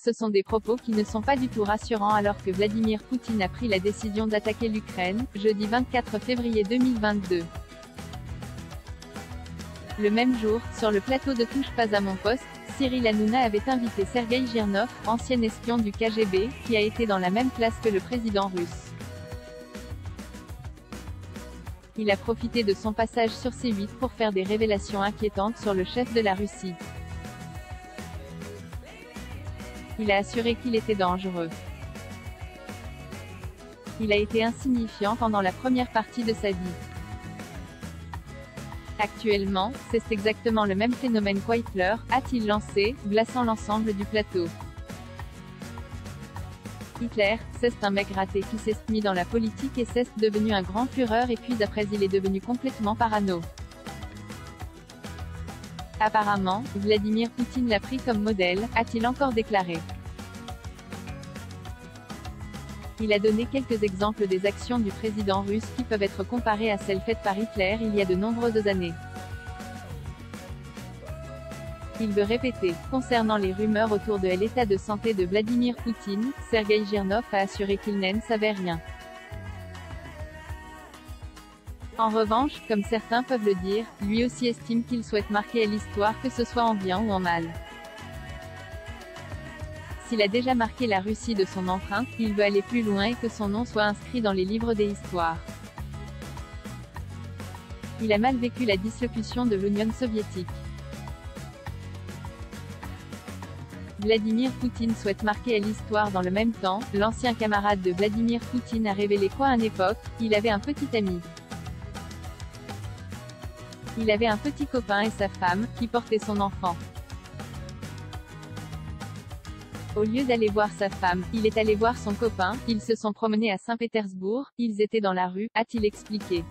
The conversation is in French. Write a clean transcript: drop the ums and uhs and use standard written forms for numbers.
Ce sont des propos qui ne sont pas du tout rassurants alors que Vladimir Poutine a pris la décision d'attaquer l'Ukraine, jeudi 24 février 2022. Le même jour, sur le plateau de Touche pas à mon poste, Cyril Hanouna avait invité Sergueï Girnov, ancien espion du KGB, qui a été dans la même classe que le président russe. Il a profité de son passage sur C8 pour faire des révélations inquiétantes sur le chef de la Russie. Il a assuré qu'il était dangereux. Il a été insignifiant pendant la première partie de sa vie. Actuellement, c'est exactement le même phénomène qu'Hitler, a-t-il lancé, glaçant l'ensemble du plateau. Hitler, c'est un mec raté qui s'est mis dans la politique et c'est devenu un grand fureur et puis après il est devenu complètement parano. Apparemment, Vladimir Poutine l'a pris comme modèle, a-t-il encore déclaré. Il a donné quelques exemples des actions du président russe qui peuvent être comparées à celles faites par Hitler il y a de nombreuses années. Il veut répéter. Concernant les rumeurs autour de l'état de santé de Vladimir Poutine, Sergueï Girnov a assuré qu'il ne savait rien. En revanche, comme certains peuvent le dire, lui aussi estime qu'il souhaite marquer à l'histoire que ce soit en bien ou en mal. S'il a déjà marqué la Russie de son empreinte, il veut aller plus loin et que son nom soit inscrit dans les livres des histoires. Il a mal vécu la dissolution de l'Union soviétique. Vladimir Poutine souhaite marquer à l'histoire dans le même temps. L'ancien camarade de Vladimir Poutine a révélé qu'à une époque, il avait un petit ami. Il avait un petit copain et sa femme, qui portait son enfant. Au lieu d'aller voir sa femme, il est allé voir son copain, ils se sont promenés à Saint-Pétersbourg, ils étaient dans la rue, a-t-il expliqué.